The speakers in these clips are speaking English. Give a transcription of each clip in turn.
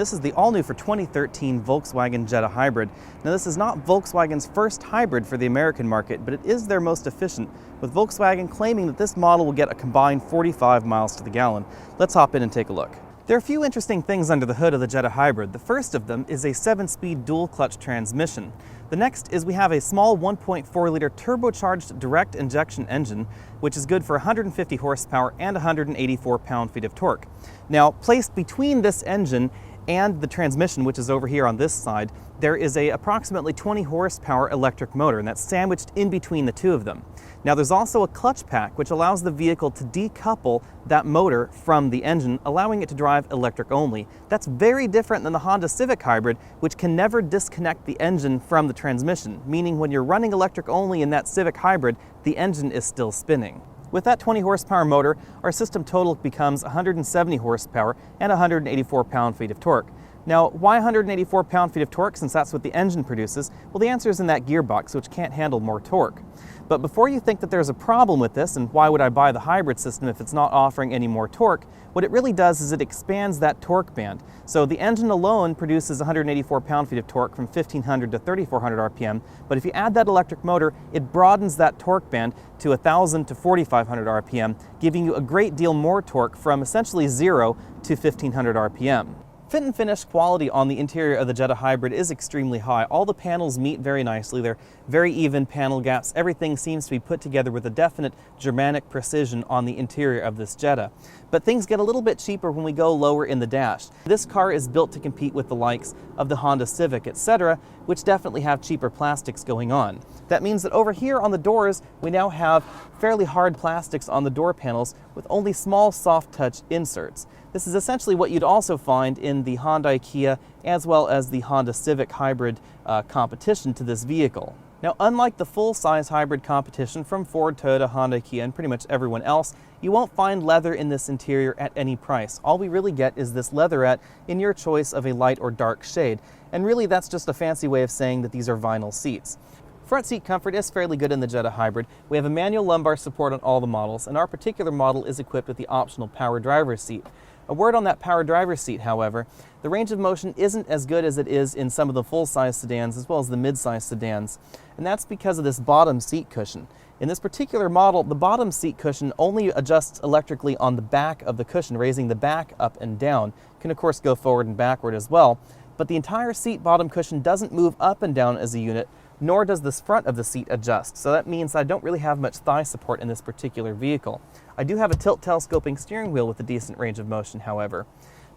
This is the all-new for 2013 Volkswagen Jetta Hybrid. Now this is not Volkswagen's first hybrid for the American market, but it is their most efficient, with Volkswagen claiming that this model will get a combined 45 miles to the gallon. Let's hop in and take a look. There are a few interesting things under the hood of the Jetta Hybrid. The first of them is a 7-speed dual-clutch transmission. The next is we have a small 1.4-liter turbocharged direct injection engine, which is good for 150 horsepower and 184 pound-feet of torque. Now, placed between this engine and the transmission, which is over here on this side, there is a approximately 20 horsepower electric motor, and that's sandwiched in between the two of them. Now there's also a clutch pack which allows the vehicle to decouple that motor from the engine, allowing it to drive electric only. That's very different than the Honda Civic Hybrid, which can never disconnect the engine from the transmission, meaning when you're running electric only in that Civic Hybrid, the engine is still spinning. With that 20 horsepower motor, our system total becomes 170 horsepower and 184 pound-feet of torque. Now, why 184 pound-feet of torque, since that's what the engine produces? Well, the answer is in that gearbox, which can't handle more torque. But before you think that there's a problem with this, and why would I buy the hybrid system if it's not offering any more torque, what it really does is it expands that torque band. So the engine alone produces 184 pound-feet of torque from 1500 to 3400 RPM, but if you add that electric motor, it broadens that torque band to 1000 to 4500 RPM, giving you a great deal more torque from essentially 0 to 1500 RPM. Fit and finish quality on the interior of the Jetta Hybrid is extremely high. All the panels meet very nicely. They're very even panel gaps. Everything seems to be put together with a definite Germanic precision on the interior of this Jetta. But things get a little bit cheaper when we go lower in the dash. This car is built to compete with the likes of the Honda Civic, etc., which definitely have cheaper plastics going on. That means that over here on the doors, we now have fairly hard plastics on the door panels with only small soft touch inserts. This is essentially what you'd also find in the Honda Kia as well as the Honda Civic Hybrid competition to this vehicle. Now, unlike the full-size hybrid competition from Ford, Toyota, Honda, Kia, and pretty much everyone else, you won't find leather in this interior at any price. All we really get is this leatherette in your choice of a light or dark shade. And really, that's just a fancy way of saying that these are vinyl seats. Front seat comfort is fairly good in the Jetta Hybrid. We have a manual lumbar support on all the models, and our particular model is equipped with the optional power driver's seat. A word on that power driver's seat, however, the range of motion isn't as good as it is in some of the full-size sedans as well as the mid-size sedans, and that's because of this bottom seat cushion. In this particular model, the bottom seat cushion only adjusts electrically on the back of the cushion, raising the back up and down. It can of course go forward and backward as well, but the entire seat bottom cushion doesn't move up and down as a unit, nor does this front of the seat adjust. So that means I don't really have much thigh support in this particular vehicle. I do have a tilt telescoping steering wheel with a decent range of motion, however.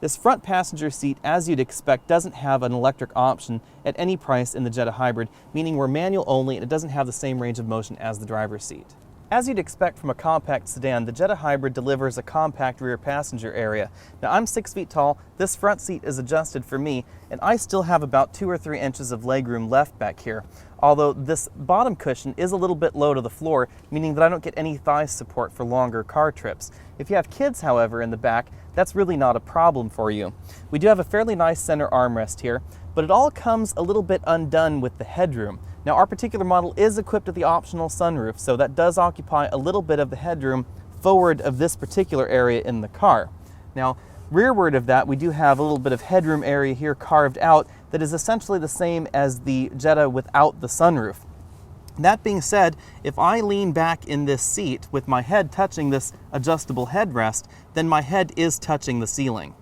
This front passenger seat, as you'd expect, doesn't have an electric option at any price in the Jetta Hybrid, meaning we're manual only and it doesn't have the same range of motion as the driver's seat. As you'd expect from a compact sedan, the Jetta Hybrid delivers a compact rear passenger area. Now, I'm 6 feet tall, this front seat is adjusted for me, and I still have about 2 or 3 inches of legroom left back here. Although this bottom cushion is a little bit low to the floor, meaning that I don't get any thigh support for longer car trips. If you have kids, however, in the back, that's really not a problem for you. We do have a fairly nice center armrest here, but it all comes a little bit undone with the headroom. Now, our particular model is equipped with the optional sunroof, so that does occupy a little bit of the headroom forward of this particular area in the car. Now, rearward of that, we do have a little bit of headroom area here carved out that is essentially the same as the Jetta without the sunroof. That being said, if I lean back in this seat with my head touching this adjustable headrest, then my head is touching the ceiling.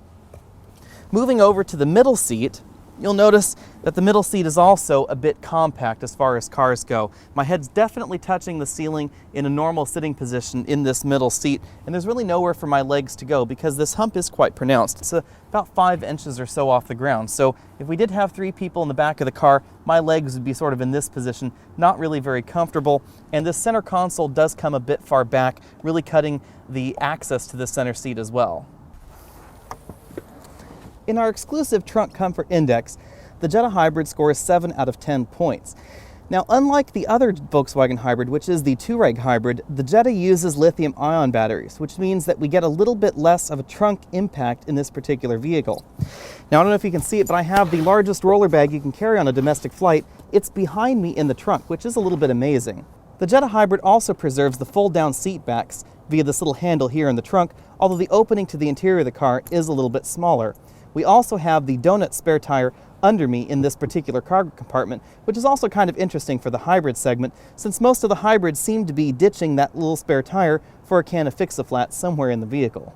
Moving over to the middle seat, you'll notice that the middle seat is also a bit compact as far as cars go. My head's definitely touching the ceiling in a normal sitting position in this middle seat, and there's really nowhere for my legs to go because this hump is quite pronounced. It's about 5 inches or so off the ground. So if we did have 3 people in the back of the car, my legs would be sort of in this position, not really very comfortable, and this center console does come a bit far back, really cutting the access to the center seat as well. In our exclusive Trunk Comfort Index, the Jetta Hybrid scores 7 out of 10 points. Now, unlike the other Volkswagen Hybrid, which is the Touareg Hybrid, the Jetta uses lithium-ion batteries, which means that we get a little bit less of a trunk impact in this particular vehicle. Now, I don't know if you can see it, but I have the largest roller bag you can carry on a domestic flight. It's behind me in the trunk, which is a little bit amazing. The Jetta Hybrid also preserves the fold-down seat backs via this little handle here in the trunk, although the opening to the interior of the car is a little bit smaller. We also have the donut spare tire under me in this particular cargo compartment, which is also kind of interesting for the hybrid segment, since most of the hybrids seem to be ditching that little spare tire for a can of Fix-A-Flat somewhere in the vehicle.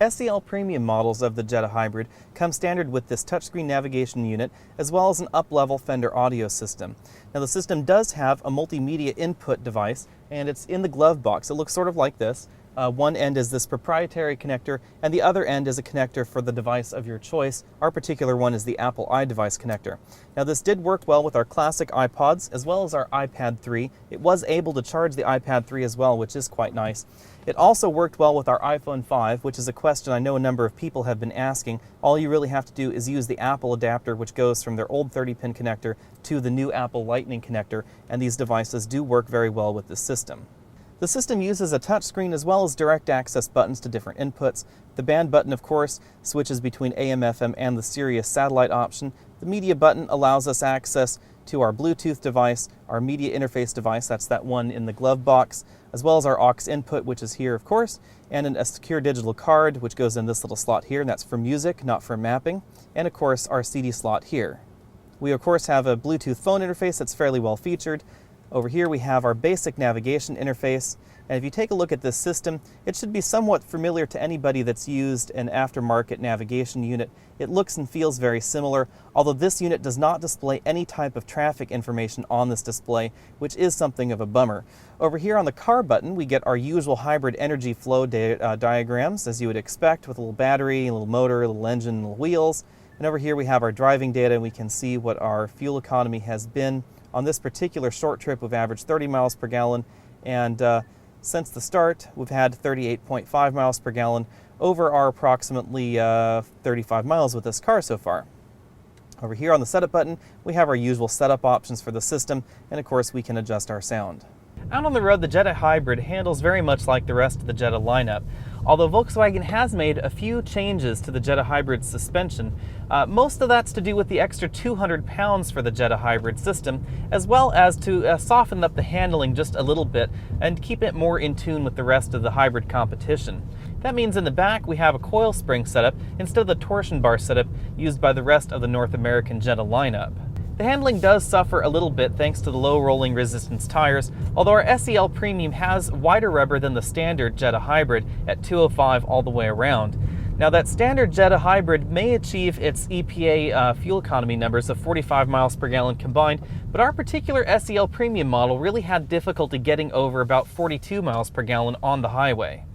SEL premium models of the Jetta Hybrid come standard with this touchscreen navigation unit as well as an up-level Fender audio system. Now the system does have a multimedia input device, and it's in the glove box. It looks sort of like this. One end is this proprietary connector, and the other end is a connector for the device of your choice. Our particular one is the Apple iDevice connector. Now this did work well with our classic iPods as well as our iPad 3. It was able to charge the iPad 3 as well, which is quite nice. It also worked well with our iPhone 5, which is a question I know a number of people have been asking. All you really have to do is use the Apple adapter, which goes from their old 30-pin connector to the new Apple Lightning connector, and these devices do work very well with this system. The system uses a touchscreen as well as direct access buttons to different inputs. The band button, of course, switches between AM, FM, and the Sirius satellite option. The media button allows us access to our Bluetooth device, our media interface device, that's that one in the glove box, as well as our aux input, which is here, of course, and a secure digital card, which goes in this little slot here, and that's for music, not for mapping, and of course our CD slot here. We, of course, have a Bluetooth phone interface that's fairly well featured. Over here we have our basic navigation interface, and if you take a look at this system, it should be somewhat familiar to anybody that's used an aftermarket navigation unit. It looks and feels very similar, although this unit does not display any type of traffic information on this display, which is something of a bummer. Over here on the car button, we get our usual hybrid energy flow diagrams, as you would expect, with a little battery, a little motor, a little engine, little wheels. And over here we have our driving data, and we can see what our fuel economy has been. On this particular short trip, we've averaged 30 miles per gallon, and since the start, we've had 38.5 miles per gallon over our approximately 35 miles with this car so far. Over here on the setup button, we have our usual setup options for the system, and of course we can adjust our sound. Out on the road, the Jetta Hybrid handles very much like the rest of the Jetta lineup. Although Volkswagen has made a few changes to the Jetta Hybrid suspension, most of that's to do with the extra 200 pounds for the Jetta Hybrid system, as well as to soften up the handling just a little bit and keep it more in tune with the rest of the hybrid competition. That means in the back we have a coil spring setup instead of the torsion bar setup used by the rest of the North American Jetta lineup. The handling does suffer a little bit thanks to the low rolling resistance tires, although our SEL Premium has wider rubber than the standard Jetta Hybrid at 205 all the way around. Now that standard Jetta Hybrid may achieve its EPA fuel economy numbers of 45 miles per gallon combined, but our particular SEL Premium model really had difficulty getting over about 42 miles per gallon on the highway.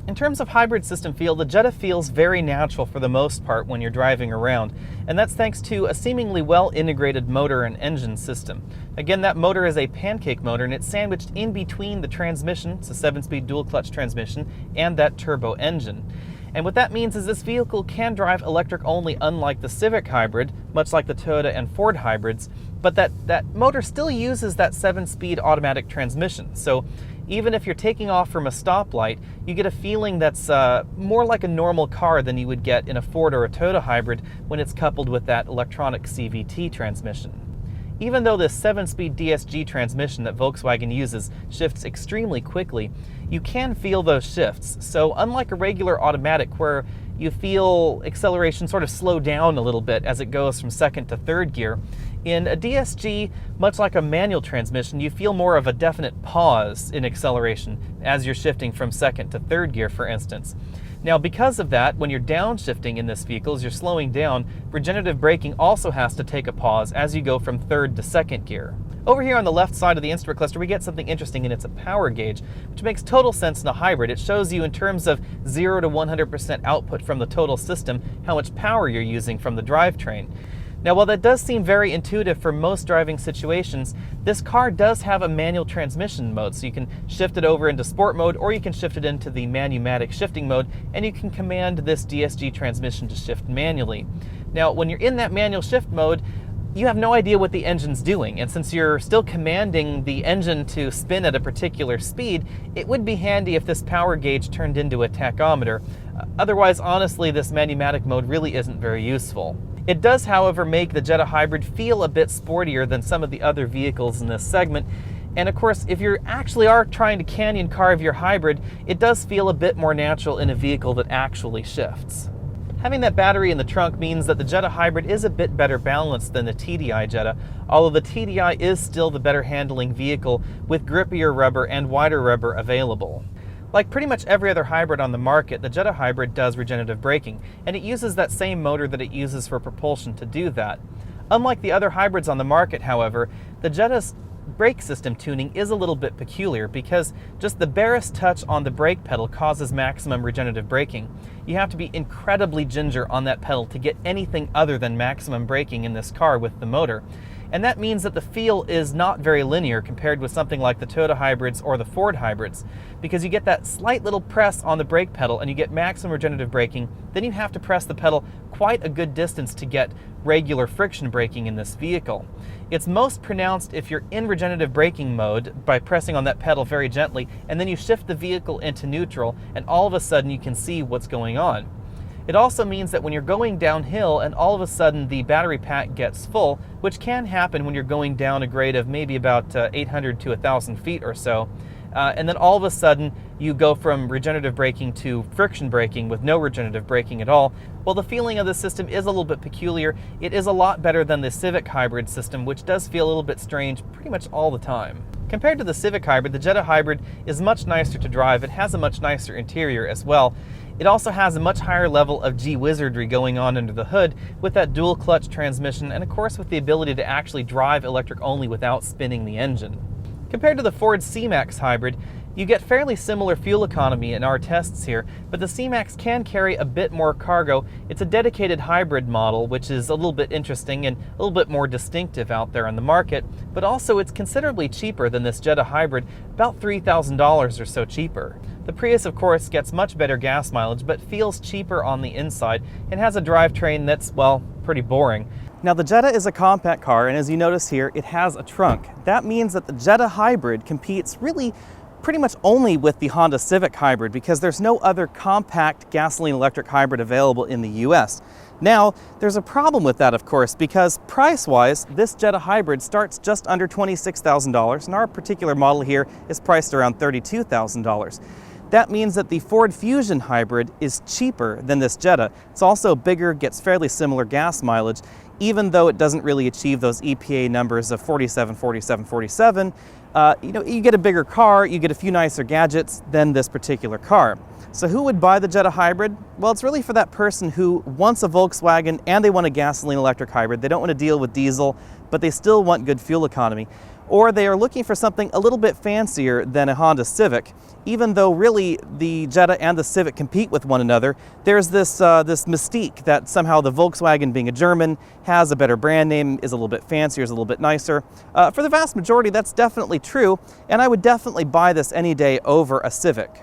In terms of hybrid system feel, the Jetta feels very natural for the most part when you're driving around, and that's thanks to a seemingly well-integrated motor and engine system. Again, that motor is a pancake motor, and it's sandwiched in between the transmission, it's a 7-speed dual-clutch transmission, and that turbo engine. And what that means is this vehicle can drive electric only, unlike the Civic Hybrid, much like the Toyota and Ford hybrids, but that motor still uses that 7-speed automatic transmission. So even if you're taking off from a stoplight, you get a feeling that's more like a normal car than you would get in a Ford or a Toyota hybrid when it's coupled with that electronic CVT transmission. Even though this 7-speed DSG transmission that Volkswagen uses shifts extremely quickly, you can feel those shifts. So unlike a regular automatic where you feel acceleration sort of slow down a little bit as it goes from second to third gear, in a DSG, much like a manual transmission, you feel more of a definite pause in acceleration as you're shifting from second to third gear, for instance. Now, because of that, when you're downshifting in this vehicle, as you're slowing down, regenerative braking also has to take a pause as you go from third to second gear. Over here on the left side of the instrument cluster, we get something interesting, and it's a power gauge, which makes total sense in a hybrid. It shows you in terms of 0 to 100% output from the total system, how much power you're using from the drivetrain. Now, while that does seem very intuitive for most driving situations, this car does have a manual transmission mode, so you can shift it over into sport mode, or you can shift it into the manumatic shifting mode, and you can command this DSG transmission to shift manually. Now, when you're in that manual shift mode, you have no idea what the engine's doing, and since you're still commanding the engine to spin at a particular speed, it would be handy if this power gauge turned into a tachometer. Otherwise, honestly, this manumatic mode really isn't very useful. It does, however, make the Jetta Hybrid feel a bit sportier than some of the other vehicles in this segment. And of course, if you actually are trying to canyon carve your hybrid, it does feel a bit more natural in a vehicle that actually shifts. Having that battery in the trunk means that the Jetta Hybrid is a bit better balanced than the TDI Jetta, although the TDI is still the better handling vehicle with grippier rubber and wider rubber available. Like pretty much every other hybrid on the market, the Jetta Hybrid does regenerative braking, and it uses that same motor that it uses for propulsion to do that. Unlike the other hybrids on the market, however, the Jetta's brake system tuning is a little bit peculiar because just the barest touch on the brake pedal causes maximum regenerative braking. You have to be incredibly ginger on that pedal to get anything other than maximum braking in this car with the motor. And that means that the feel is not very linear compared with something like the Toyota hybrids or the Ford hybrids, because you get that slight little press on the brake pedal and you get maximum regenerative braking, then you have to press the pedal quite a good distance to get regular friction braking in this vehicle. It's most pronounced if you're in regenerative braking mode by pressing on that pedal very gently, and then you shift the vehicle into neutral and all of a sudden you can see what's going on. It also means that when you're going downhill and all of a sudden the battery pack gets full, which can happen when you're going down a grade of maybe about 800 to 1,000 feet or so, and then all of a sudden you go from regenerative braking to friction braking with no regenerative braking at all. Well, the feeling of the system is a little bit peculiar. It is a lot better than the Civic Hybrid system, which does feel a little bit strange pretty much all the time. Compared to the Civic Hybrid, the Jetta Hybrid is much nicer to drive. It has a much nicer interior as well. It also has a much higher level of G-wizardry going on under the hood with that dual clutch transmission and of course with the ability to actually drive electric only without spinning the engine. Compared to the Ford C-MAX Hybrid, you get fairly similar fuel economy in our tests here, but the C-MAX can carry a bit more cargo. It's a dedicated hybrid model, which is a little bit interesting and a little bit more distinctive out there on the market, but also it's considerably cheaper than this Jetta Hybrid, about $3,000 or so cheaper. The Prius, of course, gets much better gas mileage, but feels cheaper on the inside and has a drivetrain that's, well, pretty boring. Now, the Jetta is a compact car, and as you notice here, it has a trunk. That means that the Jetta Hybrid competes really pretty much only with the Honda Civic Hybrid because there's no other compact gasoline electric hybrid available in the US. Now, there's a problem with that, of course, because price-wise, this Jetta Hybrid starts just under $26,000, and our particular model here is priced around $32,000. That means that the Ford Fusion Hybrid is cheaper than this Jetta. It's also bigger, gets fairly similar gas mileage, even though it doesn't really achieve those EPA numbers of 47, 47, 47. You get a bigger car, you get a few nicer gadgets than this particular car. So who would buy the Jetta Hybrid? Well, it's really for that person who wants a Volkswagen and they want a gasoline electric hybrid. They don't want to deal with diesel, but they still want good fuel economy. Or they are looking for something a little bit fancier than a Honda Civic. Even though really the Jetta and the Civic compete with one another, there's this mystique that somehow the Volkswagen, being a German, has a better brand name, is a little bit fancier, is a little bit nicer. For the vast majority, that's definitely true, and I would definitely buy this any day over a Civic.